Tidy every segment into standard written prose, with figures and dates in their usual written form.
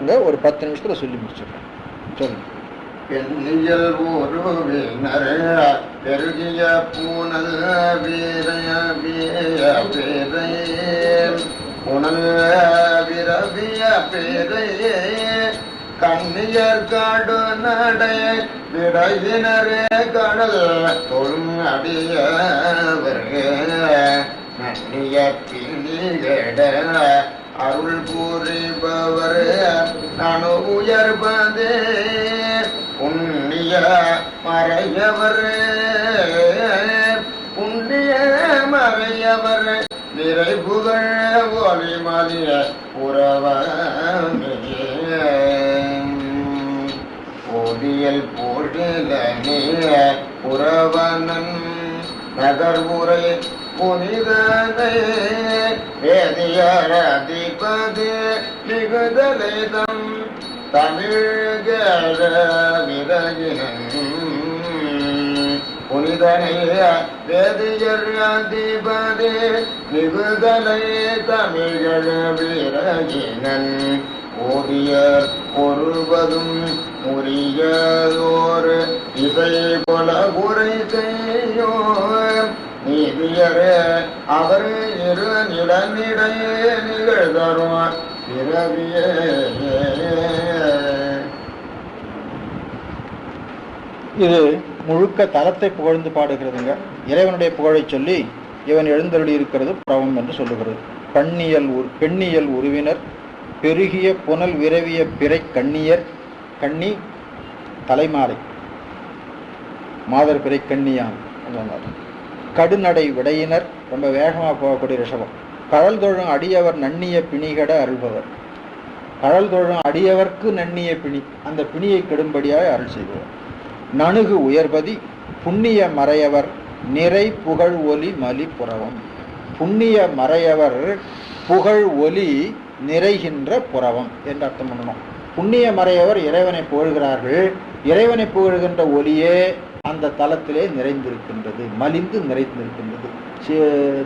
கேட்டுங்க. ஒரு 10 நிமிஷத்தில் சொல்லி முடிச்சிடுறேன். சொல்லுங்க. பெண்ணியல் ஒருவினர் பெருகிய பூனல் வீரைய பேரையே புனல் விரவிய பேரையே கண்ணியர் காடு நடை விடையினரே கடல் தொழும் அடியவர்கள் நன்னிய பிணிகட அருள் கூறிபவர் நானு உயர்பதே புண்ணிய மறையவர் புண்ணிய மறையவர் நிறை புகழ ஒளிமலிய புறவமே போதியல் போடில புறவனன் நகர்வுரை புனிதனை வேதியர் அதிபதி மிகுதலைதம் தமிழ்கர விரகினன் புனிதனை வேதியர் அதிபதி மிகுதலை தமிழ்கர விரகினன் ஓதியர் ஒருவதும் முறியதோர் இசை போல உரை செய்யோ நீதியர் அவர் இரு நிலனிடையே நிகழ்தரும் பிறவியே. இது முழுக்க தலத்தை புகழ்ந்து பாடுகிறதுங்க. இறைவனுடைய புகழை சொல்லி இவன் எழுந்தருளி இருக்கிறது புறவம் என்று சொல்லுகிறது. பெண்ணியல் உருவினர் பெருகிய புனல் விரவிய பிறை கண்ணியர், கண்ணி தலைமாலை மாதர் பிறை கண்ணியான் கடுநடை விடையினர், ரொம்ப வேகமாக போகக்கூடிய ரிஷபம். கடல் தொழும் அடியவர் நன்னிய பிணிகட அருள்பவர். கடல் தொழும் அடியவர்க்கு நன்னிய பிணி, அந்த பிணியை கெடும்படியாக அருள் செய்பவர். நணுகு உயர்பதி புண்ணிய மறையவர் நிறை புகழ் ஒலி மலி புறவம். புண்ணிய மறையவர் புகழ் ஒலி நிறைகின்ற புறவம் என்று அர்த்தம் பண்ணணும். புண்ணிய மறையவர் இறைவனை புகழ்கிறார்கள். இறைவனை புகழ்கின்ற ஒலியே அந்த தலத்திலே நிறைந்திருக்கின்றது, மலிந்து நிறைந்திருக்கின்றது.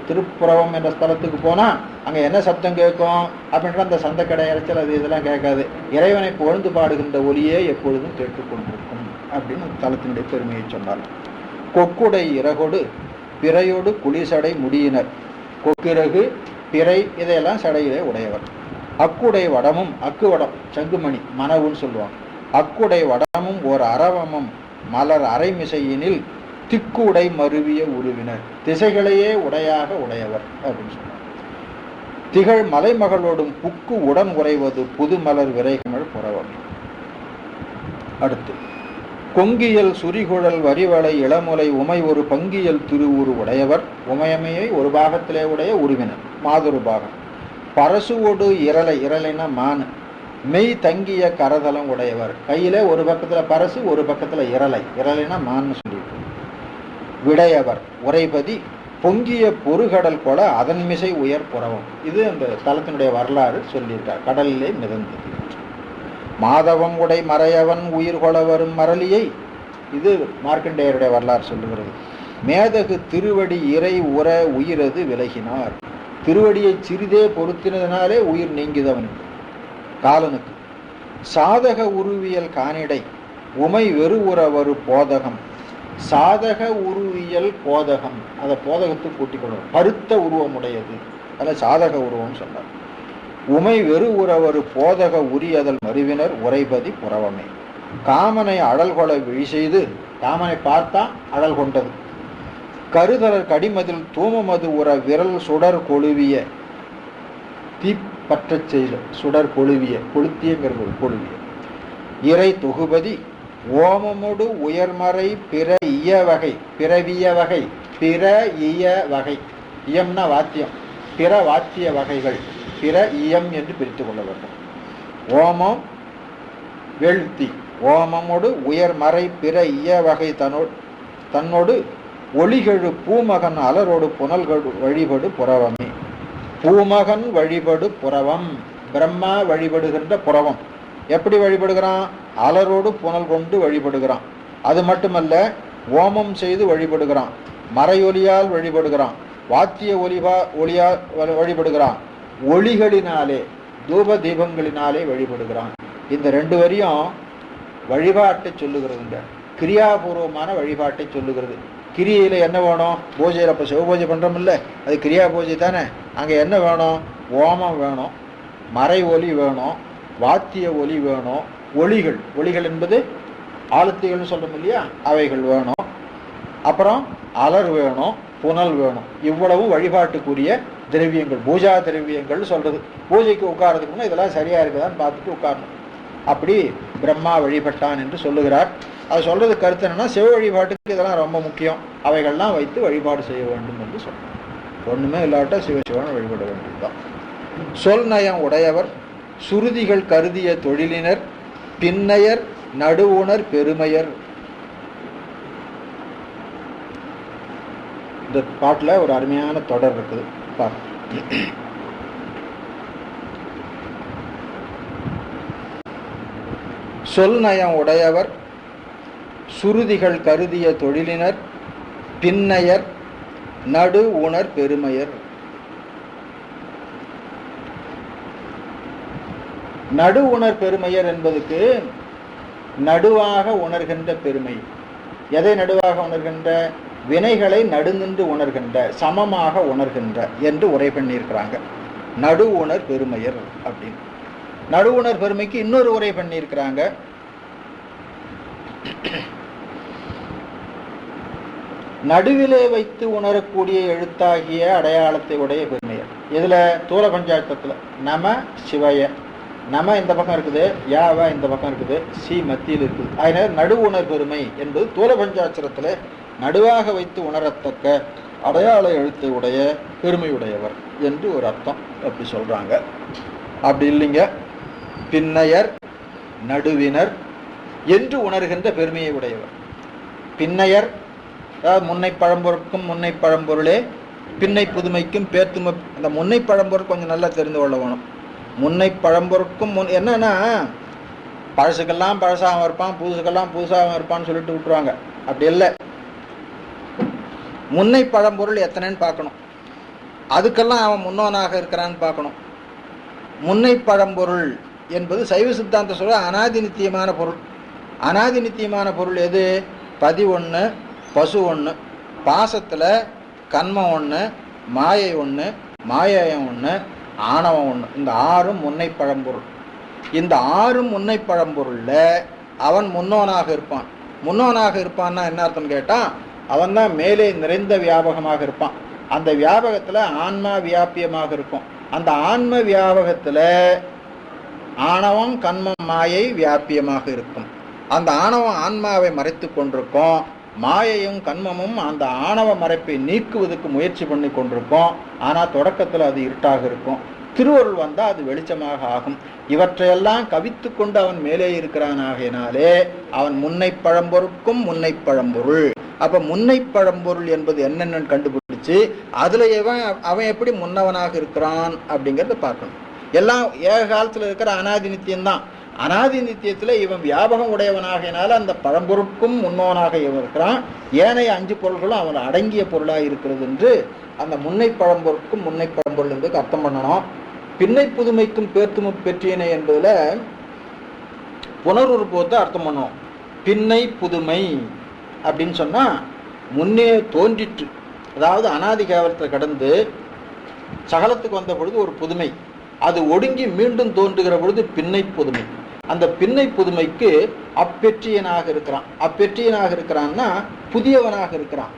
திருப்புறவம் என்ற ஸ்தலத்துக்கு போனால் அங்கே என்ன சப்தம் கேட்கும் அப்படின்ற அந்த சந்தக்கடை இறைச்சல் அது இதெல்லாம் கேட்காது. இறைவனை புகழ்ந்து பாடுகின்ற ஒலியே எப்பொழுதும் கேட்டுக்கொண்டிருக்கும் அப்படின்னு தலத்தினுடைய பெருமையை சொன்னார். கொக்குடை இறகொடு பிறையோடு குளிசடை முடியினர். கொக்கிறகு பிறை இதையெல்லாம் சடையிலே உடையவர். அக்குடை வடமும், அக்கு வடம் சங்குமணி மனவுன்னு சொல்லுவாங்க. அக்குடை வடமும் ஓர் அரவமும் மலர் அரைமிசையினில் திக்குடை மருவிய உருவினர். திசைகளையே உடையாக உடையவர் அப்படின்னு சொல்லுவாங்க. திகழ் மலைமகளோடும் புக்கு உடன் உறைவது புது மலர் விரைகமள் புறவம். அடுத்து கொங்கியல் சுரிகுழல் வரிவளை இளமுலை உமை ஒரு பங்கியல் திருவுரு உடையவர். உமையமையை ஒரு பாகத்திலே உடைய உருவினர், மாதொரு பாகம். பரசுவோடு இரலைன்னா மானு மெய் தங்கிய கரதலம் உடையவர். கையிலே ஒரு பக்கத்துல பரசு ஒரு பக்கத்துல இரலைன்னா மான்னு சொல்லிட்டு. விடையவர் உரைபதி பொங்கிய பொறுகடல் கொல அதன் மிசை உயர் புறவம். இது அந்த தலத்தினுடைய வரலாறு சொல்லியிருக்கார். கடலிலே மிதந்தது. மாதவம் உடை மறையவன் உயிர் கொல வரும் மரளியை, இது மார்க்கண்டேயருடைய வரலாறு சொல்லுகிறது. மேதகு திருவடி இறை உற உயிரது விலகினார். திருவடியை சிறிதே பொருத்தினதினாலே உயிர் நீங்கிதவனுக்கு காலனுக்கு. சாதக உருவியல் காணிடை உமை வெறுவுற வரு போதகம். சாதக உருவியல் போதகம், அதை போதகத்துக்கு கூட்டிக் கொள்ளும். பருத்த உருவம் உடையது, அதில் சாதக உருவம் சொன்னார். உமை வெறு உறவரு போதக உரியதல் மருவினர் உரைபதி புறவமே. காமனை அழல் கொலை விழி செய்து, காமனை பார்த்தா அழல் கொண்டது. கருதலர் கடிமதில் தூமமது உற விரல் சுடர் கொழுவிய, தீப்பற்றச் செய்த சுடர் கொழுவிய, கொளுத்தியங்கிறது கொழுவிய. இறை தொகுபதி ஓமமுடு உயர்மறை பிற இய வகை, பிறவிய வகை, பிற இய வகை. இயம்னா வாத்தியம், பிற வாத்திய வகைகள் பிற இயம் என்று பிரித்துக் கொள்ள வேண்டும். ஓமம் வெழ்த்தி, ஓமமோடு உயர்மறை பிற இய வகை தன்னோடு ஒளிகழு பூமகன் அலரோடு புனல்கடு வழிபடு புறவமே. பூமகன் வழிபடு புறவம், பிரம்மா வழிபடுகின்ற புறவம். எப்படி வழிபடுகிறான்? அலரோடு புனல் கொண்டு வழிபடுகிறான். அது மட்டுமல்ல, ஓமம் செய்து வழிபடுகிறான், மறையொலியால் வழிபடுகிறான், வாத்திய ஒளியால் வழிபடுகிறான், ஒளிகளினாலே தூப தீபங்களினாலே வழிபடுகிறான். இந்த 2 வரியும் வழிபாட்டை சொல்லுகிறதுங்க. கிரியாபூர்வமான வழிபாட்டை சொல்லுகிறது. கிரியையில் என்ன வேணும்? பூஜையில் இப்போ சிவபூஜை பண்ணுறோமில்ல, அது கிரியா பூஜை தானே. அங்கே என்ன வேணும்? ஓமம் வேணும், மறை ஒலி வேணும், வாத்திய ஒலி வேணும், ஒளிகள், ஒளிகள் என்பது ஆலத்திகள்னு சொல்கிறோம் இல்லையா, அவைகள் வேணும், அப்புறம் அலர் வேணும், புனல் வேணும். இவ்வளவு வழிபாட்டுக்குரிய திரவியங்கள், பூஜா திரவியங்கள் சொல்கிறது. பூஜைக்கு உட்காரதுக்கு முன்னே இதெல்லாம் சரியாக இருக்குதான்னு பார்த்துட்டு உட்காரணும். அப்படி பிரம்மா வழிபட்டான் என்று சொல்லுகிறார். அது சொல்கிறது கருத்து என்னன்னா, சிவ வழிபாட்டுக்கு இதெல்லாம் ரொம்ப முக்கியம், அவைகள்லாம் வைத்து வழிபாடு செய்ய வேண்டும் என்று சொல்கிறோம். ஒன்றுமே இல்லாட்டா சிவசிவன் வழிபட வேண்டியதுதான். சொல் நயம் உடையவர், சுருதிகள் கருதிய தொழிலினர், பின்னையர், நடுவுணர், பெருமையர். இந்த பாட்டில் ஒரு அருமையான தொடர் இருக்குது, பாருங்க. சொல் நயம் உடையவர், சுருதிகள் கருதிய தொழிலினர், பின்னையர், நடு உணர், பெருமையர். நடு உணர் பெருமையர் என்பதுக்கு நடுவாக உணர்கின்ற பெருமை. எதை நடுவாக உணர்கின்ற? வினைகளை நடுநின்று உணர்கின்ற, சமமாக உணர்கின்ற என்று உரை பண்ணியிருக்கிறாங்க. நடு உணர் பெருமையர் அப்படின்னு. நடு உணர் பெருமைக்கு இன்னொரு உரை பண்ணியிருக்கிறாங்க. நடுவிலே வைத்து உணரக்கூடிய எழுத்தாகிய அடையாளத்தை உடைய பெருமையர். இதுல தூல பஞ்சாயத்தத்தில் நம சிவய, நம இந்த பக்கம் இருக்குது, யாவ இந்த பக்கம் இருக்குது, சி மத்தியில் இருக்குது. அதனால நடு உணர் பெருமை என்பது தூல பஞ்சாட்சரத்தில் நடுவாக வைத்து உணரத்தக்க அடையாள எழுத்தை உடைய பெருமையுடையவர் என்று ஒரு அர்த்தம் அப்படி சொல்றாங்க. அப்படி இல்லைங்க, பின்னையர், நடுவினர் என்று உணர்கின்ற பெருமையை உடையவர். பின்னையர், அதாவது முன்னை பழம்பொருட்கும் முன்னை பழம்பொருளே, பின்னை புதுமைக்கும் பேர்த்தும. அந்த முன்னை பழம்பொருள் கொஞ்சம் நல்லா தெரிந்து கொள்ள வேணும். முன்னை பழம்பொருட்கும் என்னன்னா, பழசுக்கெல்லாம் பழசாகவும் இருப்பான், புதுசுக்கெல்லாம் புதுசாகவும் இருப்பான்னு சொல்லிட்டு விட்டுருவாங்க. அப்படி இல்லை. முன்னை பழம்பொருள் எத்தனைன்னு பார்க்கணும், அதுக்கெல்லாம் அவன் முன்னோனாக இருக்கிறான்னு பார்க்கணும். முன்னை பழம்பொருள் என்பது சைவ சித்தாந்த சொல்ல அனாதி நித்தியமான பொருள். அனாதி நித்தியமான பொருள் எது? பதி ஒன்று, பசு ஒன்று, பாசத்தில் கண்மம் ஒன்று, மாயை ஒன்று, மாயம் ஒன்று, ஆணவம் ஒன்று. இந்த 6ம் முன்னை பழம்பொருள். இந்த 6ம் முன்னை பழம்பொருளில் அவன் முன்னோனாக இருப்பான். முன்னோனாக இருப்பான்னா என்ன அர்த்தம் கேட்டால், அவன் தான் மேலே நிறைந்த வியாபகமாக இருப்பான். அந்த வியாபகத்தில் ஆன்மா வியாபியமாக இருக்கும். அந்த ஆன்ம வியாபகத்தில் ஆணவம் கண்மம் மாயை வியாபியமாக இருக்கும். அந்த ஆணவம் ஆன்மாவை மறைத்து கொண்டிருக்கும், மாயையும் கண்மமும் அந்த ஆணவ மறைப்பை நீக்குவதற்கு முயற்சி பண்ணி கொண்டிருக்கும். ஆனால் தொடக்கத்தில் அது இருட்டாக இருக்கும். திருவருள் வந்தால் அது வெளிச்சமாக ஆகும். இவற்றையெல்லாம் கவித்து கொண்டு அவன் மேலே இருக்கிறானாகினாலே அவன் முன்னை பழம்பொருட்கும் முன்னை பழம்பொருள். அப்போ முன்னை பழம்பொருள் என்பது என்னென்னு கண்டுபிடிச்சு அதில் அவன் எப்படி முன்னவனாக இருக்கிறான் அப்படிங்கிறத பார்க்கணும். எல்லாம் ஏக காலத்தில் இருக்கிற அனாதி நித்தியம்தான். அனாதி நித்தியத்தில் இவன் வியாபகம் உடையவனாகினால அந்த பழம்பொருட்கும் முன்னோனாக இவன் இருக்கிறான். ஏனைய 5 பொருள்களும் அவன் அடங்கிய பொருளாக இருக்கிறது என்று அந்த முன்னை பழம்பொருட்கும் முன்னை பழம்பொருள் என்பதுக்கு அர்த்தம் பண்ணணும். பின்னை புதுமைக்கும் பேர்த்தும பெற்றியனை என்பதில் புனருற்பவத்தை அர்த்தம் பண்ணணும். பின்னை புதுமை அப்படின்னு சொன்னால் முன்னே தோன்றிற்று, அதாவது அனாதி கேவலத்தை கடந்து சகலத்துக்கு வந்த பொழுது ஒரு புதுமை, அது ஒடுங்கி மீண்டும் தோன்றுகிற பொழுது பின்னை புதுமை. அந்த பின்னை புதுமைக்கு அப்பெற்றியனாக இருக்கிறான். அப்பெற்றியனாக இருக்கிறான்னா புதியவனாக இருக்கிறான்.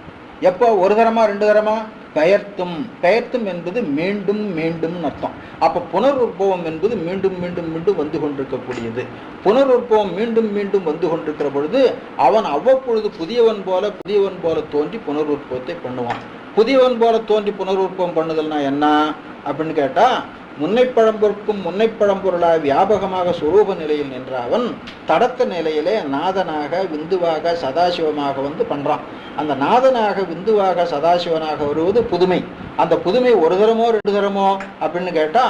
எப்போ? ஒரு தரமா 2 தரமா? பெயர்த்தும். பெயர்த்தும் என்பது மீண்டும் மீண்டும் அர்த்தம். அப்போ புனருற்பவம் என்பது மீண்டும் மீண்டும் மீண்டும் வந்து கொண்டிருக்கக்கூடியது. புனருற்பவம் மீண்டும் மீண்டும் வந்து கொண்டிருக்கிற பொழுது அவன் அவ்வப்பொழுது புதியவன் போல தோன்றி புனருற்பவத்தை பண்ணுவான். புதியவன் போல தோன்றி புனருற்பவம் பண்ணுதல்னா என்ன அப்படின்னு கேட்டா, முன்னை பழம்பொருட்கும் முன்னை பழம்பொருளாக வியாபகமாக சுரூப நிலையில் நின்ற அவன் தடத்த நிலையிலே நாதனாக விந்துவாக சதாசிவமாக வந்து பண்றான். அந்த நாதனாக விந்துவாக சதாசிவனாக வருவது புதுமை. அந்த புதுமை ஒரு தரமோ 2 தரமோ அப்படின்னு கேட்டா,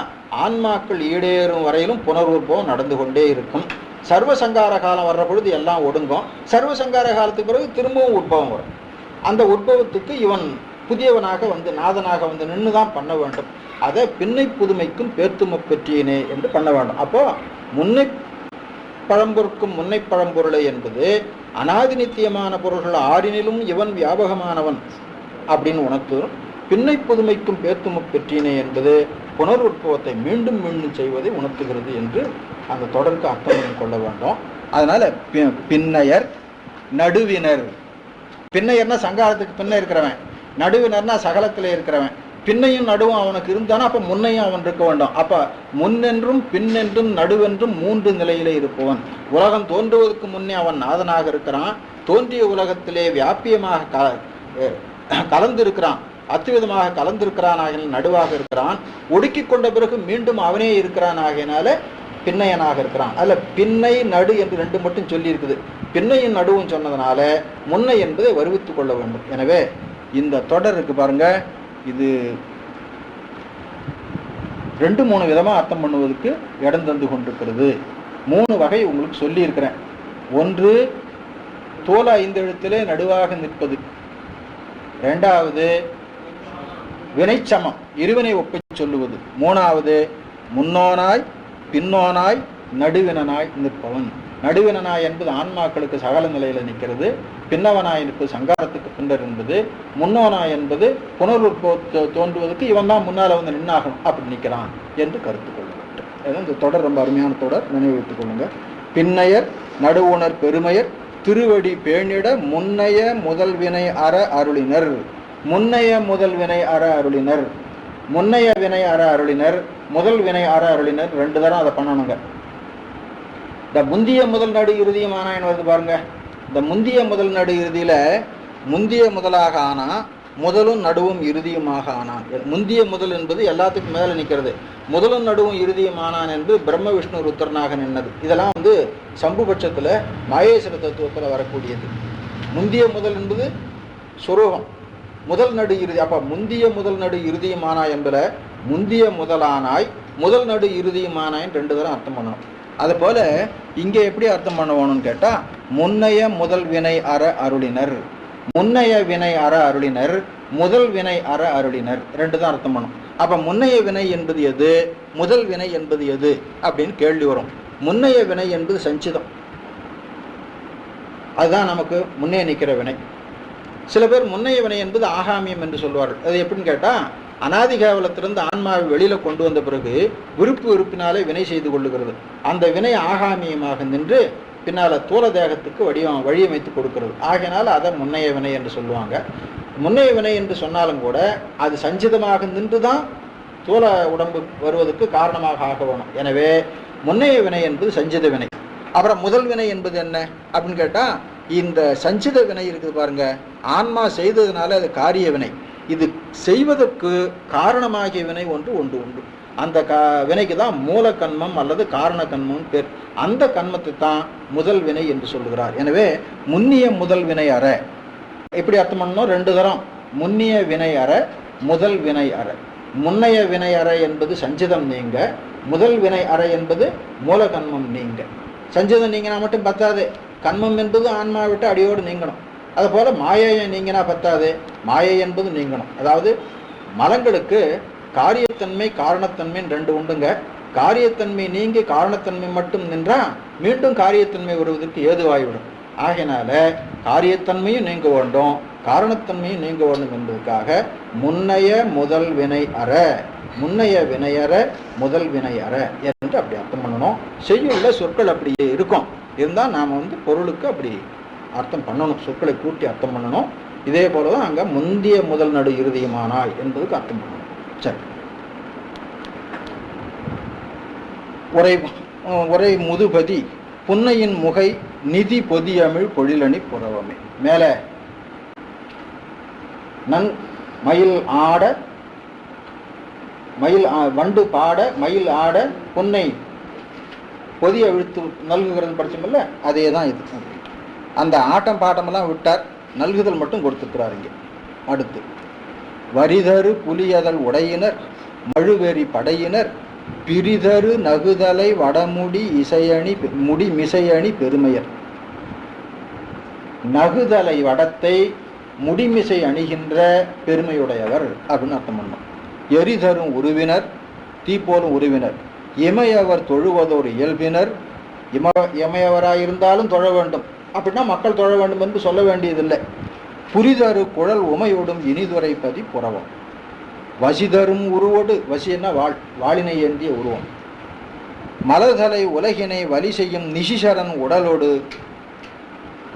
ஆன்மாக்கள் ஈடேறும் வரையிலும் புனருற்பவம் நடந்து கொண்டே இருக்கும். சர்வசங்கார காலம் வர்ற பொழுது எல்லாம் ஒடுங்கும். சர்வசங்கார காலத்துக்கு பிறகு திரும்பவும் உற்பவம் வரும். அந்த உற்பவத்துக்கு இவன் புதியவனாக வந்து நாதனாக வந்து நின்று தான் பண்ண வேண்டும். அதை பின்னை புதுமைக்கும் பேர்த்தும பெற்றியனே என்று பண்ண வேண்டும். அப்போ முன்னை பழம்பொருட்கும் முன்னை பழம்பொருளை என்பது அனாதி நித்தியமான பொருள்கள் ஆறினிலும் இவன் வியாபகமானவன் அப்படின்னு உணர்த்தும். பின்னை புதுமைக்கும் பேத்தும பெற்றினை என்பது புனருற்பவத்தை மீண்டும் மீண்டும் செய்வதை உணர்த்துகிறது என்று அந்த தொடருக்கு அர்த்தம் கொள்ள வேண்டும். அதனால பின்னையர் நடுவினர், பின்னையர்னா சங்காரத்துக்கு பின்ன இருக்கிறவன், நடுவினர்னா சகலத்திலே இருக்கிறவன். பின்னையும் நடுவும் அவனுக்கு இருந்தானா அப்ப முன்னையும் அவன் இருக்க வேண்டும். அப்ப முன்னென்றும் பின்னென்றும் நடுவென்றும் மூன்று நிலையிலே இருப்பவன். உலகம் தோன்றுவதற்கு முன்னே அவன் நாதனாக இருக்கிறான், தோன்றிய உலகத்திலே வியாபியமாக கலந்திருக்கிறான், அத்துவிதமாக கலந்திருக்கிறான் ஆகிய நடுவாக இருக்கிறான். ஒடுக்கி கொண்ட பிறகு மீண்டும் அவனே இருக்கிறான் ஆகியனால பின்னையனாக இருக்கிறான். அதில் பின்னை நடு என்று ரெண்டு மட்டும் சொல்லி இருக்குது. பின்னையும் நடுவும் சொன்னதுனால முன்னை என்பதை வருவித்துக் கொள்ள வேண்டும். எனவே இந்த தொடர் இருக்கு பாருங்க, இது 2-3 விதமா அர்த்தம் பண்ணுவதற்கு இடம் தந்து கொண்டிருக்கிறது. 3 வகை உங்களுக்கு சொல்லி இருக்கிறேன். ஒன்று தோல 5 எழுத்திலே நடுவாக நிற்பது. 2வது வினைச்சமம் இருவினை ஒப்பி சொல்லுவது. 3வது முன்னோனாய் பின்னோனாய் நடுவினனாய் நிற்பவன். நடுவினனாய் என்பது ஆன்மாக்களுக்கு சகல நிலையில நிற்கிறது, பின்னவனாய் நிற்பது சங்காரத்துக்கு பின்னர் என்பது, முன்னோனாய் என்பது புனருற்ப தோன்றுவதற்கு இவன் தான் முன்னால வந்து நின்னாகணும் அப்படி நிற்கிறான் என்று கருத்து கொள்ள வேண்டும். இந்த தொடர் ரொம்ப அருமையான தொடர், நினைவு வைத்துக் கொள்ளுங்க. பின்னையர் நடுவுணர் பெருமையர் திருவடி பேணிட முன்னைய முதல் வினை அற அருளினர். முன்னைய முதல் வினை அற அருளினர், முன்னைய வினை அற அருளினர், முதல் வினை அற அருளினர். 2 தரம் அதை பண்ணணுங்க. இந்த முந்திய முதல் நடு இறுதியுமானா என்ன வருது பாருங்க. இந்த முந்திய முதல் நடு இறுதியில முந்திய முதலாக ஆனா முதலும் நடுவும் இறுதியுமாக ஆனான். முந்திய முதல் என்பது எல்லாத்துக்கும் மேல நிற்கிறது. முதலும் நடுவும் இறுதியும் ஆனான் என்பது பிரம்ம விஷ்ணு ருத்ரனாக நின்னது. இதெல்லாம் வந்து சம்புபட்சத்துல மாயேஸ்வர தத்துவத்துல வரக்கூடியது. முந்திய முதல் என்பது சுரூபம், முதல் நடு இறுதி. அப்ப முந்திய முதல் நடு இறுதியுமானா என்பதுல முந்திய முதலானாய் முதல் நடு இறுதியுமானாய் 2 தரம் அர்த்தம் பண்ணணும். அது போல இங்கே எப்படி அர்த்தம் பண்ணுவோம்னு கேட்டா, முன்னைய முதல் வினை அற அருளினர், முன்னைய வினை அற அருளினர், முதல் வினை அற அருளினர். 2 தான் அர்த்தம் பண்ணும். அப்ப முன்னைய வினை என்பது எது, முதல் வினை என்பது எது அப்படின்னு கேள்வி வரும். முன்னைய வினை என்பது சஞ்சிதம், அதுதான் நமக்கு முன்னே நிற்கிற வினை. சில பேர் முன்னைய வினை என்பது ஆகாமியம் என்று சொல்வார்கள். அது எப்படின்னு கேட்டா, அனாதி கேவலத்திலிருந்து ஆன்மாவை வெளியில கொண்டு வந்த பிறகு விருப்பினாலே வினை செய்து கொள்ளுகிறது. அந்த வினை ஆகாமியமாக நின்று பின்னால தூல தேகத்துக்கு வழியமைத்து கொடுக்கிறது. ஆகையினால அதை முன்னைய வினை என்று சொல்லுவாங்க. முன்னைய வினை என்று சொன்னாலும் கூட அது சஞ்சிதமாக நின்றுதான் தூல உடம்பு வருவதற்கு காரணமாக ஆக வேணும். எனவே முன்னைய வினை என்பது சஞ்சித வினை. அப்புறம் முதல் வினை என்பது என்ன அப்படின்னு கேட்டா, இந்த சஞ்சித வினை இருக்குது பாருங்க, ஆன்மா செய்ததுனால அது காரிய வினை. இது செய்வதற்கு காரணமாகிய வினை ஒன்று உண்டு. அந்த வினைக்கு தான் மூல கண்மம் அல்லது காரண கண்மம் பேர். அந்த கண்மத்தை தான் முதல் வினை என்று சொல்லுகிறார். எனவே முன்னிய முதல் வினை அற எப்படி அர்த்தம் பண்ணணும்? 2 தரம். முன்னிய வினை அற, முதல் வினை அற. முன்னைய வினை அற என்பது சஞ்சிதம் நீங்க, முதல் வினை அற என்பது மூல கண்மம் நீங்க. சஞ்சிதம் நீங்கினா மட்டும் பத்தாது, கண்மம் என்பது ஆன்மா விட்டு அடியோடு நீங்கணும். அது போல மாயையை நீங்கினா பத்தாது, மாயை என்பது நீங்கணும். அதாவது மலங்களுக்கு காரியத்தன்மை காரணத்தன்மை 2 உண்டுங்க. காரியத்தன்மை நீங்கி காரணத்தன்மை மட்டும் நின்றா மீண்டும் காரியத்தன்மை வருவதற்கு ஏதுவாகிவிடும். ஆகையினால காரியத்தன்மையும் நீங்க வேண்டும், காரணத்தன்மையும் நீங்க வேண்டும் என்பதற்காக முன்னைய முதல் வினை அற, முன்னைய வினையற முதல் வினை அற என்று அப்படி அர்த்தம் பண்ணணும். செய்யுள்ள சொற்கள் அப்படியே இருக்கும், இருந்தால் நாம் பொருளுக்கு அப்படி அர்த்தம் பண்ணணும், சொற்களை கூட்டி அர்த்தம் பண்ணணும். இதே போலதான் அங்க முந்திய முதல் நடு இறுதியுமானாய் என்பதுக்கு அர்த்தம் பண்ணணும். சரி, உரை முதுபதி புன்னையின் முகை நிதி பொதியமிழ் பொழிலணி புறவமே. மேல மயில் ஆட வண்டு பாட மயில் ஆட புன்னை பொதிய விழுத்து நல்குகிறது படிச்சோம்ல, அதே தான் இது. அந்த ஆட்டம் பாட்டமெல்லாம் விட்டார், நல்குதல் மட்டும் கொடுத்துருக்கிறார் இங்கே. அடுத்து வரிதரு புலியதல் உடையினர் மழுவெறி படையினர் பிரிதரு நகுதலை வடமுடி இசையணி முடி மிசையணி பெருமையர். நகுதலை வடத்தை முடிமிசை அணிகின்ற பெருமையுடையவர் அப்படின்னு அர்த்தம் பண்ணோம். எரிதரும் உருவினர் தீப்போலும் உருவினர் இமையவர் தொழுவதோர் இயல்பினர் இமையவராயிருந்தாலும் தொழ வேண்டும். அப்படின்னா மக்கள் தொழ வேண்டும் என்று சொல்ல வேண்டியதில்லை. புரிதரு குழல் உமையோடும் இனிதுரைப்பதி புறவம். வசிதரும் உருவோடு, வசின்னா வாளினை ஏந்திய உருவம். மலர்தலை உலகினை வலி செய்யும் நிசிசரன் உடலோடு,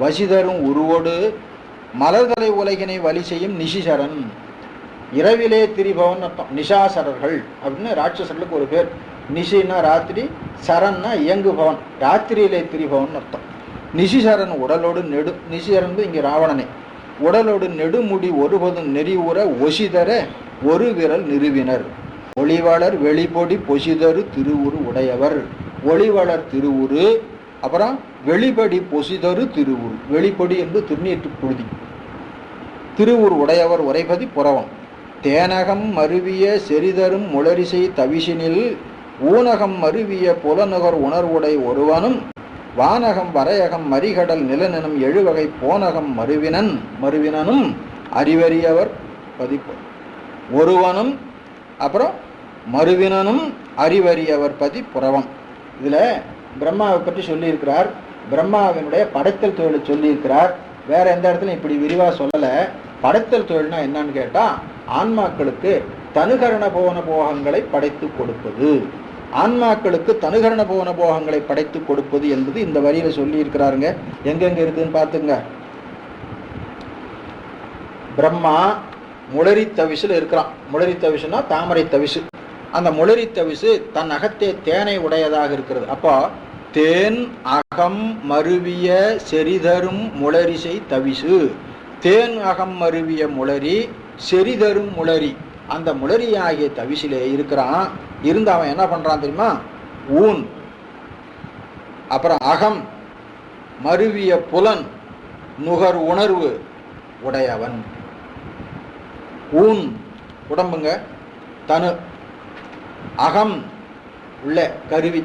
வசிதரும் உருவோடு மலர்தலை உலகினை வலி செய்யும் நிசிசரன். இரவிலே திரிபவன் அர்த்தம். நிஷாசரர்கள் அப்படின்னு ராட்சசர்களுக்கு ஒரு பேர். நிஷின்னா ராத்திரி, சரன்னா இயங்குபவன், ராத்திரியிலே திரிபவன் அர்த்தம். நிசிசரன் உடலோடு நிசிசரன் இங்கே ராவணனே. உடலோடு நெடுமுடி ஒருபதும் நெறிவுற ஒசிதர ஒரு விரல் நிறுவினர். ஒளிவளர் வெளிப்பொடி பொசிதரு திருவுரு உடையவர். ஒளிவளர் திருவுரு, அப்புறம் வெளிப்படி பொசிதரு திருவுரு. வெளிப்பொடி என்று திருநீற்று புழுதி. திருவுரு உடையவர் உரைப்பதி புறவம். தேனகம் மருவிய செறிதரும் முளரிசை தவிசினில் ஊனகம் மருவிய புலநுகர் உணர்வுடை ஒருவனும் வானகம் வரையகம் மரிகடல் நிலனெனும் எழுவகை போனகம் மருவினனும் அறிவறியவர் பதிப்பு. ஒருவனும் அப்புறம் மருவினனும் அறிவறியவர் பதி புறவம். இதில் பிரம்மாவை பற்றி சொல்லியிருக்கிறார். பிரம்மாவினுடைய படைத்தல் தொழிலை சொல்லியிருக்கிறார். வேற எந்த இடத்துல இப்படி விரிவாக சொல்லலை. படைத்தல் தொழில்னா என்னன்னு கேட்டால், ஆன்மாக்களுக்கு தனுகரண போன போகங்களை படைத்து கொடுப்பது. ஆன்மாக்களுக்கு தனுகரண போன போகங்களை படைத்து கொடுப்பது என்பது இந்த வரியில சொல்லி இருக்கிறாருங்க. எங்கெங்க இருக்குதுன்னு பார்த்துங்க. பிரம்மா முளரி தவிசுல இருக்கிறான். முளரி தவிசுனா தாமரை தவிசு. அந்த முளரி தவிசு தன் அகத்தே தேனை உடையதாக இருக்கிறது. அப்போ தேன் அகம் மருவிய செறிதரும் முளரிசை தவிசு. தேன் அகம் மருவிய முளரி, செறிதரும் முளரி, அந்த முளரி ஆகிய தவிசிலே இருக்கிறான். இருந்து அவன் என்ன பண்றான் தெரியுமா? ஊன், அப்புறம் அகம் மருவிய புலன் நுகர் உணர்வு உடையவன். ஊன் உடம்புங்க, தனு, அகம் உள்ள கருவி,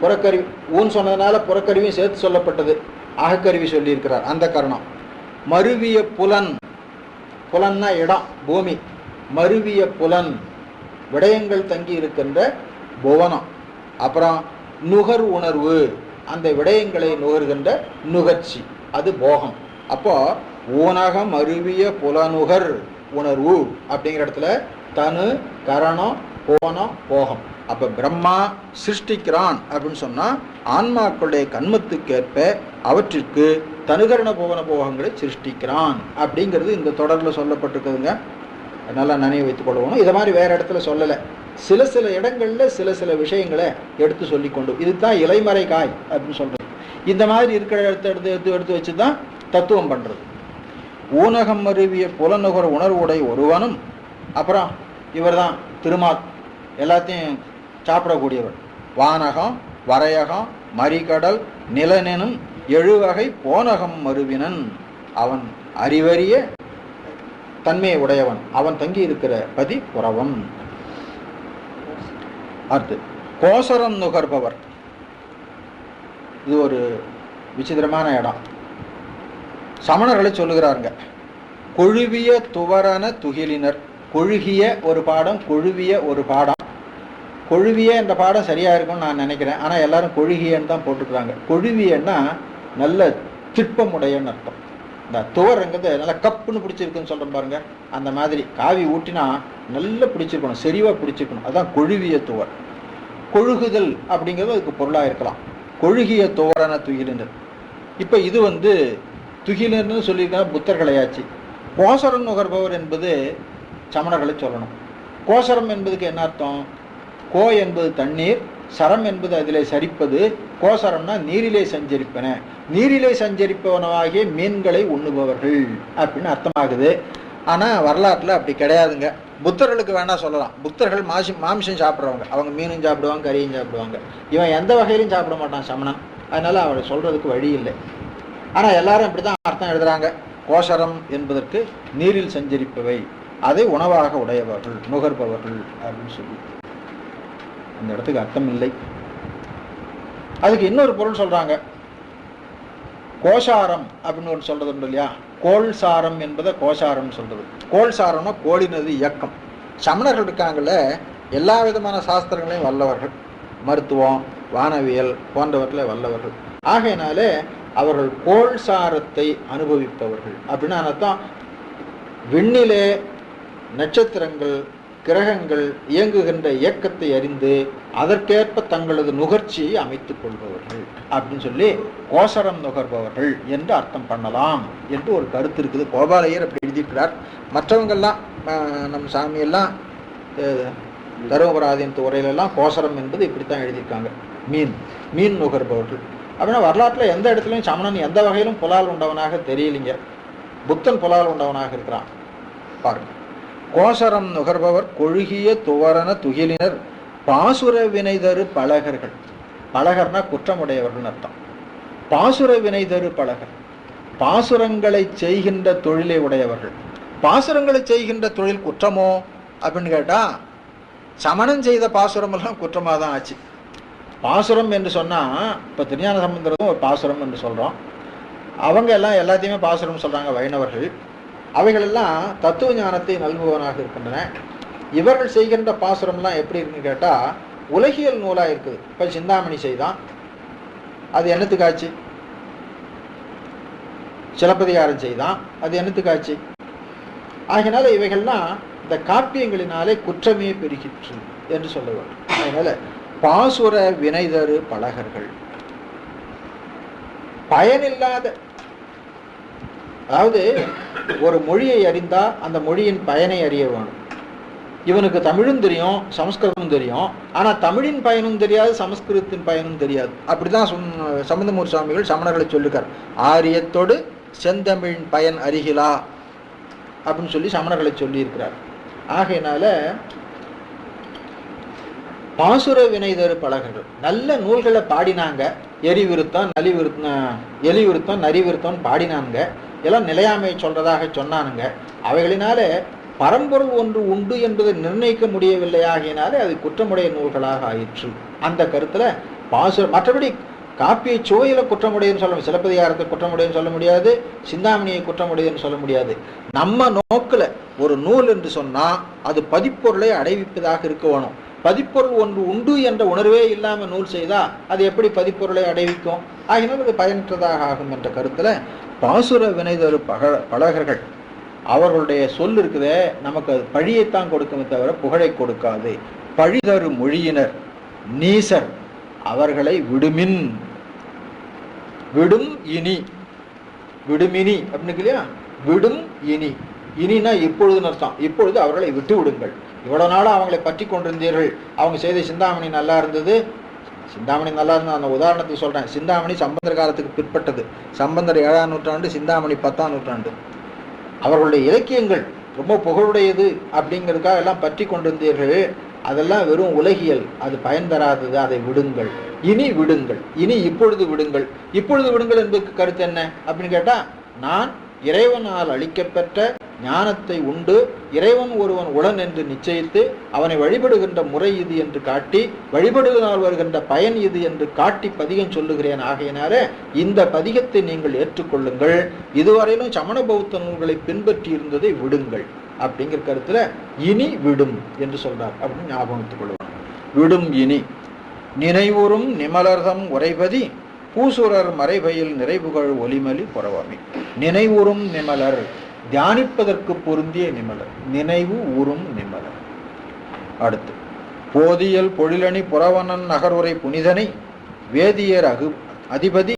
புறக்கருவி. ஊன் சொன்னதுனால புறக்கருவியும் சேர்த்து சொல்லப்பட்டது. அகக்கருவி சொல்லியிருக்கிறார். அந்த காரணம். மருவிய புலன், புலன்னா இடம், பூமி. மருவிய புலன் விடயங்கள் தங்கி இருக்கின்ற புவனம். அப்புறம் நுகர் உணர்வு, அந்த விடயங்களை நுகர்கின்ற நுகர்ச்சி, அது போகம். அப்போ ஊனகம் அருவிய புலனுகர் உணர்வு அப்படிங்கிற இடத்துல தனு, கரணம், போனம், போகம். அப்ப பிரம்மா சிருஷ்டிக்கிறான் அப்படின்னு சொன்னா ஆன்மாக்களுடைய கண்மத்துக்கேற்ப அவற்றிற்கு தனுகரண போகன போகங்களை சிருஷ்டிக்கிறான் அப்படிங்கிறது இந்த தொடர்ல சொல்லப்பட்டிருக்குதுங்க. நல்லா நினைவு வைத்துக் கொள்ளணும். இதை மாதிரி வேற இடத்துல சொல்லலை. சில சில இடங்கள்ல சில விஷயங்களை எடுத்து சொல்லி கொண்டு, இதுதான் இலைமறை காய் அப்படின்னு சொல்றது. இந்த மாதிரி இருக்கிற எடுத்து வச்சுதான் தத்துவம் பண்றது. ஊனகம் அருவிய புலநுகர் உணர்வுடை ஒருவனும், அப்புறம் இவர் தான் திருமால், எல்லாத்தையும் சாப்பிடக்கூடியவர். வானகம் வரையகம் மரிகடல் நிலனெனும் எழுவகை போனகம் மருவினன். அவன் அறிவறிய தன்மையை உடையவன். அவன் தங்கி இருக்கிற பதி புறவம். அடுத்து கோசரம் நுகர்பவர். இது ஒரு விசித்திரமான இடம். சமணர்களை சொல்லுகிறாருங்க. கொழுவிய துவரன துகிலினர். கொழுகிய ஒரு பாடம், கொழுவிய ஒரு பாடம். கொழுவிய என்ற பாடம் சரியா இருக்கும்னு நான் நினைக்கிறேன். ஆனா எல்லாரும் கொழுகியன்னு தான் போட்டுக்கிறாங்க. கொழுவியன்னா நல்ல திட்பமுடையன்னு அர்த்தம். இந்த துவரங்கிறது நல்லா கப்புன்னு பிடிச்சிருக்குன்னு சொல்றேன் பாருங்க. அந்த மாதிரி காவி ஊட்டினா நல்லா பிடிச்சிருக்கணும், செறிவா பிடிச்சிருக்கணும். அதுதான் கொழுவிய துவர். கொழுகுதல் அப்படிங்கிறது அதுக்கு பொருளா இருக்கலாம். கொழுகிய துவரன துகிலினர். இப்ப இது துகிலன்னு சொல்லியிருக்காங்க புத்தர்களையாச்சு. கோசரம் நுகர்பவர் என்பது சமணர்களை சொல்லணும். கோசரம் என்பதுக்கு என்ன அர்த்தம்? கோ என்பது தண்ணீர், சரம் என்பது அதிலே சரிப்பது. கோசரம்னா நீரிலே சஞ்சரிப்பன. நீரிலே சஞ்சரிப்பவனாகிய மீன்களை உண்ணுபவர்கள் அப்படின்னு அர்த்தமாகுது. ஆனா வரலாற்றுல அப்படி கிடையாதுங்க. புத்தர்களுக்கு வேணா சொல்லலாம். புத்தர்கள் மாமிசம் சாப்பிட்றவங்க. அவங்க மீனும் சாப்பிடுவாங்க, கறியும் சாப்பிடுவாங்க. இவன் எந்த வகையிலும் சாப்பிட மாட்டான் சமணன். அதனால அவரை சொல்றதுக்கு வழி இல்லை. ஆனா எல்லாரும் இப்படிதான் அர்த்தம் எழுதுறாங்க. கோசரம் என்பதற்கு நீரில் சஞ்சரிப்பவை, அதை உணவாக உடையவர்கள், நுகர்பவர்கள் அப்படின்னு சொல்லி அந்த இடத்துக்கு அர்த்தம் இல்லை. அதுக்கு இன்னொரு பொருள் சொல்றாங்க. கோசாரம் அப்படின்னு ஒரு சொல்றது உண்டு இல்லையா? கோள் சாரம் என்பதை கோசாரம் சொல்றது. கோள் சாரம்னா கோளினது இயக்கம். சமணர்கள் இருக்காங்கல்ல, எல்லா விதமான சாஸ்திரங்களையும் வல்லவர்கள். மருத்துவம், வானவியல் போன்றவற்றில் வல்லவர்கள். ஆகையினாலே அவர்கள் கோள் சாரத்தை அனுபவிப்பவர்கள். அப்படின்னா அர்த்தம், விண்ணிலே நட்சத்திரங்கள் கிரகங்கள் இயங்குகின்ற இயக்கத்தை அறிந்து அதற்கேற்ப தங்களது நுகர்ச்சியை அமைத்துக் கொள்பவர்கள் அப்படின்னு சொல்லி கோசரம் நுகர்பவர்கள் என்று அர்த்தம் பண்ணலாம் என்று ஒரு கருத்து இருக்குது. கோபாலையர் அப்படி எழுதியிருக்கிறார். மற்றவங்கெல்லாம் நம் சாமியெல்லாம் தருமபுராதீனத்து உரையிலெல்லாம் கோசரம் என்பது இப்படித்தான் எழுதியிருக்காங்க, மீன் நுகர்பவர்கள். அப்படின்னா வரலாற்றில் எந்த இடத்துலையும் சமணன் எந்த வகையிலும் புலால் உண்டவனாக தெரியலிங்க. புத்தன் புலால் உண்டவனாக இருக்கிறான் பாருங்க. கோசரம் நுகர்பவர் கொழுகிய துவரண துகிலினர் பாசுர வினைதரு பலகர்கள். பலகர்னா குற்றமுடையவர்கள் அர்த்தம். பாசுர வினைதரு பலகர், பாசுரங்களை செய்கின்ற தொழிலை உடையவர்கள். பாசுரங்களை செய்கின்ற தொழில் குற்றமோ அப்படின்னு கேட்டா, சமணன் செய்த பாசுரம் எல்லாம் குற்றமாக தான் ஆச்சு. பாசுரம் என்று சொன்னா, இப்ப திருஞான சம்பந்தரும் ஒரு பாசுரம் என்று சொல்றோம். அவங்க எல்லாம் எல்லாத்தையுமே பாசுரம் சொல்றாங்க வைணவர்கள். அவைகளெல்லாம் தத்துவ ஞானத்தை நல்குவனாக இருக்கின்றன. இவர்கள் செய்கின்ற பாசுரம்லாம் எப்படி இருக்குன்னு கேட்டா, உலகியல் நூலா இருக்குது. இப்ப சிந்தாமணி செய்தான், அது என்னத்துக்காச்சு? சிலப்பதிகாரம் செய்தான், அது என்னத்துக்காச்சு? ஆகினால இவைகள்லாம் இந்த காப்பியங்களினாலே குற்றமே பெருகிற்று என்று சொல்லுவார். அதனால பாசுர வினைதரு பலகர்கள், பயனில்லாத, அதாவது ஒரு மொழியை அறிந்தா அந்த மொழியின் பயனை அறிய வேணும். இவனுக்கு தமிழும் தெரியும் சமஸ்கிருதமும் தெரியும், ஆனா தமிழின் பயனும் தெரியாது சமஸ்கிருதத்தின் பயனும் தெரியாது. அப்படிதான் சம்பந்தமூர்த்தி சுவாமிகள் சமணர்களை சொல்லிருக்கார். ஆரியத்தோடு செந்தமிழின் பயன் அறிகிலா அப்படின்னு சொல்லி சமணர்களை சொல்லி இருக்கிறார். ஆகையினால பாசுர வினைதரு பலகர்கள் நல்ல நூல்களை பாடினாங்க. எலிவிருத்தம் நரிவிருத்தம் பாடினாங்க. எல்லாம் நிலையாமையை சொல்றதாக சொன்னானுங்க. அவைகளினால பரம்பொருள் ஒன்று உண்டு என்பதை நிர்ணயிக்க முடியவில்லை. ஆகியனாலே அது குற்றமுடைய நூல்களாக ஆயிற்று. அந்த கருத்துல பாசுர, மற்றபடி காப்பியை சுவையில குற்றமுடையன்னு சொல்ல, சிலப்பதிகாரத்தை குற்றமுடையன்னு சொல்ல முடியாது, சிந்தாமணியை குற்றமுடையன்னு சொல்ல முடியாது. நம்ம நோக்குல ஒரு நூல் என்று சொன்னா அது பதிப்பொருளை அடைவிப்பதாக இருக்க வேணும். பதிப்பொருள் ஒன்று உண்டு என்ற உணர்வே இல்லாம நூல் செய்தா அது எப்படி பதிப்பொருளை அடைவிக்கும்? ஆகினால் அது பயனற்றதாக ஆகும் என்ற கருத்துல பாசுர வினைதரு பலகர்கள், அவர்களுடைய சொல் இருக்குதே நமக்கு அது பழியைத்தான் கொடுக்குமே தவிர புகழை கொடுக்காது. பழிதரு மொழியினர் நீசர், அவர்களை விடுமின், விடும் இனி, விடுமினி அப்படின்னு இல்லையா, விடும் இனி, இனினா இப்பொழுதுன்னு அர்த்தம். இப்பொழுது அவர்களை விட்டு விடுங்கள். இவ்வளவு நாளும் அவங்களை பற்றி கொண்டிருந்தீர்கள். அவங்க செய்த சிந்தாமணி நல்லா இருந்தது, சிந்தாமணி நல்லா இருந்தது. அந்த உதாரணத்துக்கு சொல்றேன். சிந்தாமணி சம்பந்தர் காலத்துக்கு பிற்பட்டது. சம்பந்தர் 7ஆம் நூற்றாண்டு, சிந்தாமணி 10ஆம் நூற்றாண்டு. அவர்களுடைய இலக்கியங்கள் ரொம்ப புகழுடையது அப்படிங்கிறதுக்காக எல்லாம் பற்றி கொண்டிருந்தீர்கள். அதெல்லாம் வெறும் உலகியல், அது பயன் தராதது, அதை விடுங்கள். இனி விடுங்கள், இனி இப்பொழுது விடுங்கள். இப்பொழுது விடுங்கள் என்பதற்கு கருத்து என்ன அப்படின்னு கேட்டா, நான் இறைவனால் அளிக்கப்பெற்ற ஞானத்தை உண்டு இறைவன் ஒருவன் உடன் என்று நிச்சயித்து அவனை வழிபடுகின்ற முறை இது என்று காட்டி, வழிபடுவதால் வருகின்ற பயன் இது என்று காட்டி பதிகம் சொல்லுகிறேன். ஆகையினால இந்த பதிகத்தை நீங்கள் ஏற்றுக்கொள்ளுங்கள். இதுவரையிலும் சமண பௌத்த நூல்களை பின்பற்றி இருந்ததை விடுங்கள் அப்படிங்கிற கருத்துல இனி விடும் என்று சொல்றார் அப்படின்னு ஞாபகத்துக் கொள்ளுவோம். விடும் இனி நினைவுறும் நிமலர்தம் உரைபதி பூசுரர் மறைபயில் நிறைவுகள் ஒலிமலி புறவாமி. நினைவுறும் நிமலர், தியானிப்பதற்கு பொருந்திய நிமலர், நினைவு ஊறும் நிமலர். அடுத்து போதியல் பொழிலணி புறவனன் நகர்வுரை புனிதனை வேதியர் அதிபதி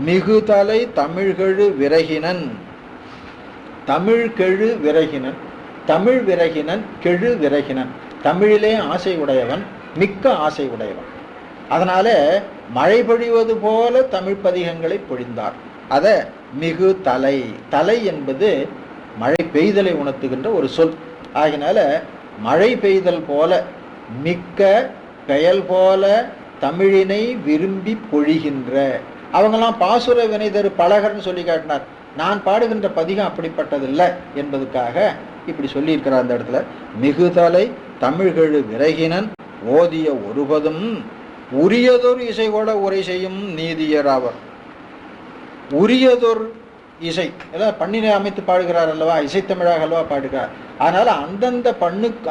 மிகுதலை தமிழ்கெழு விரகினன். தமிழ்கெழு விரகினன், தமிழ் விரகினன், கெழு விரகினன். தமிழிலே ஆசை உடையவன், மிக்க ஆசை உடையவன். அதனால மழை பொழிவது போல தமிழ் பதிகங்களை பொழிந்தார். அத மிகு தலை, தலை என்பது மழை பெய்தலை உணர்த்துகின்ற ஒரு சொல். ஆகினால மழை பெய்தல் போல, மிக்க பெயல் போல தமிழினை விரும்பி பொழிகின்ற, அவங்கெல்லாம் பாசுர வினைதரு பலகர்னு சொல்லி காட்டினார். நான் பாடுகின்ற பதிகம் அப்படிப்பட்டதில்லை என்பதுக்காக இப்படி சொல்லி இருக்கிறார் அந்த இடத்துல. மிகுதலை தமிழ்கெழு விரகினன் ஓதிய ஒருபதும் உரியதொரு இசைகோட உரை செய்யும் நீதியர் அவர். உரியதொரு இசை எல்லாம் பண்ணினை அமைத்து பாடுகிறார் அல்லவா, இசைத்தமிழாக அல்லவா பாடுகிறார். அதனால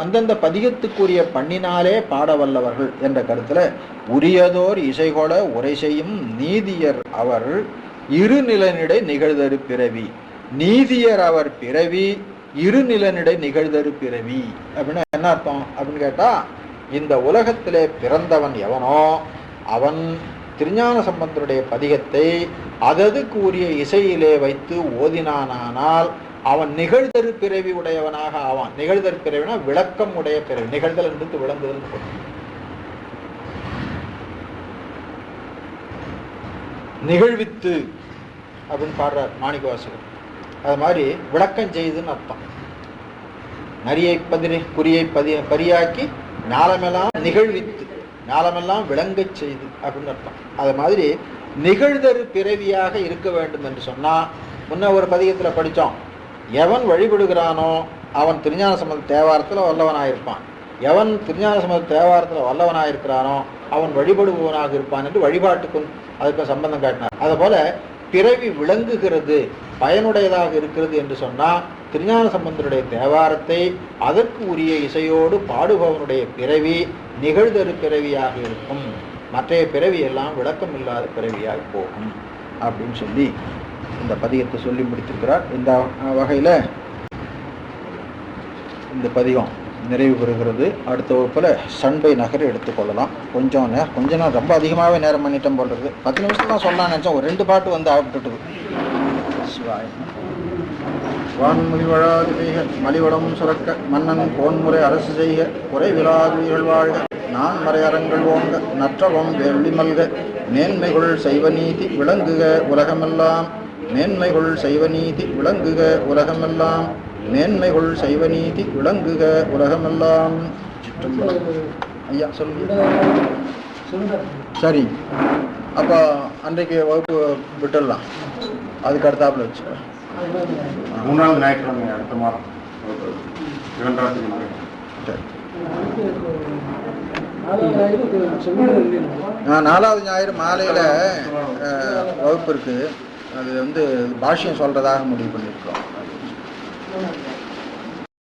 அந்தந்த பதிகத்துக்குரிய பண்ணினாலே பாட வல்லவர்கள் என்ற கருத்துல உரியதோர் இசைகொல உரை செய்யும் நீதியர் அவர் இருநிலனிடை நிகழ்தரு பிறவி. நீதியர் அவர் பிறவி இருநிலனிடை நிகழ்தரு பிறவி அப்படின்னா என்ன அர்த்தம் அப்படின்னு கேட்டா, இந்த உலகத்திலே பிறந்தவன் எவனோ அவன் திருஞான சம்பந்தருடைய பதிகத்தை அதது கூறிய இசையிலே வைத்து ஓதினானால் அவன் நிகழ்தரு பிறவி உடையவனாக ஆவான். நிகழ்தரு பிறவினா விளக்கம் உடைய பிறவி. நிகழ்தல் என்று விளங்குதல். நிகழ்வித்து அப்படின்னு பாடுறார் மாணிக்கவாசகர். அது மாதிரி விளக்கம் செய்துன்னு அர்த்தம். நரியை குறியை பரியாக்கி ஞாலமெல்லாம் நிகழ்வித்து, ஞாலமெல்லாம் விளங்கச் செய்து அப்படின்னு அர்த்தம். அது மாதிரி நிகழ்தரு பிறவியாக இருக்க வேண்டும் என்று சொன்னா, முன்ன ஒரு பதிகத்துல படித்தோம், எவன் வழிபடுகிறானோ அவன் திருஞான சம்பந்த தேவாரத்தில் வல்லவனாயிருப்பான், எவன் திருஞான சம்பந்த தேவாரத்தில் வல்லவனாயிருக்கிறானோ அவன் வழிபடுபவனாக இருப்பான் என்று வழிபாட்டுக்கும் அதுக்கும் சம்பந்தம் காட்டினார். அதுபோல பிறவி விளங்குகிறது, பயனுடையதாக இருக்கிறது என்று சொன்னால் திருஞான சம்பந்தருடைய தேவாரத்தை அதற்கு உரிய இசையோடு பாடுபவனுடைய பிறவி நிகழ்தரு பிறவியாக இருக்கும். மற்றைய பிறவி எல்லாம் விளக்கம் இல்லாத பிறவியாக போகும் அப்படின்னு சொல்லி இந்த பதிகத்தை சொல்லி முடித்திருக்கிறார். இந்த வகையில் இந்த பதிகம் நிறைவு பெறுகிறது. அடுத்த வகுப்பில் சண்பை நகர் எடுத்துக்கொள்ளலாம். கொஞ்ச நேரம் ரொம்ப அதிகமாகவே நேரம் பண்ணிட்டோம் போடுறது. 10 நிமிஷம் தான் சொல்லலாம்னு நினச்சோம், ஒரு 2 பாட்டு வந்து ஆகிட்டுது. சிவாய வான்மொழி வழாது செய்க மலிவளம் சுரக்க மன்னன் போன்முறை அரசு செய்க குறைவிலாதுயிர்கள் வாழ்க நான் மறையறங்கள் ஓங்க நற்றவம் வெள்ளி மல்க மேன்மைகள் செய்வ நீதி விளங்குக உலகமெல்லாம் மேன்மைகள் செய்வ நீதி விளங்குக உலகமெல்லாம் மேன்மைகள் செய்வ நீதி விளங்குக உலகமெல்லாம். ஐயா சொல்லுங்க. சரி, அப்போ அன்றைக்கு வகுப்பு விட்டுடலாம். அதுக்கு அடுத்தாப்புல வச்சு 3ஆவது ஞாயிற்றுக்கிழமை அடுத்த மாதம் 2ஆம் தேதி. சரி, 4வது ஞாயிறு மாலையில் வகுப்பு இருக்குது. அது வந்து பாஷ்யம் சொல்கிறதாக முடிவு பண்ணியிருக்கோம்.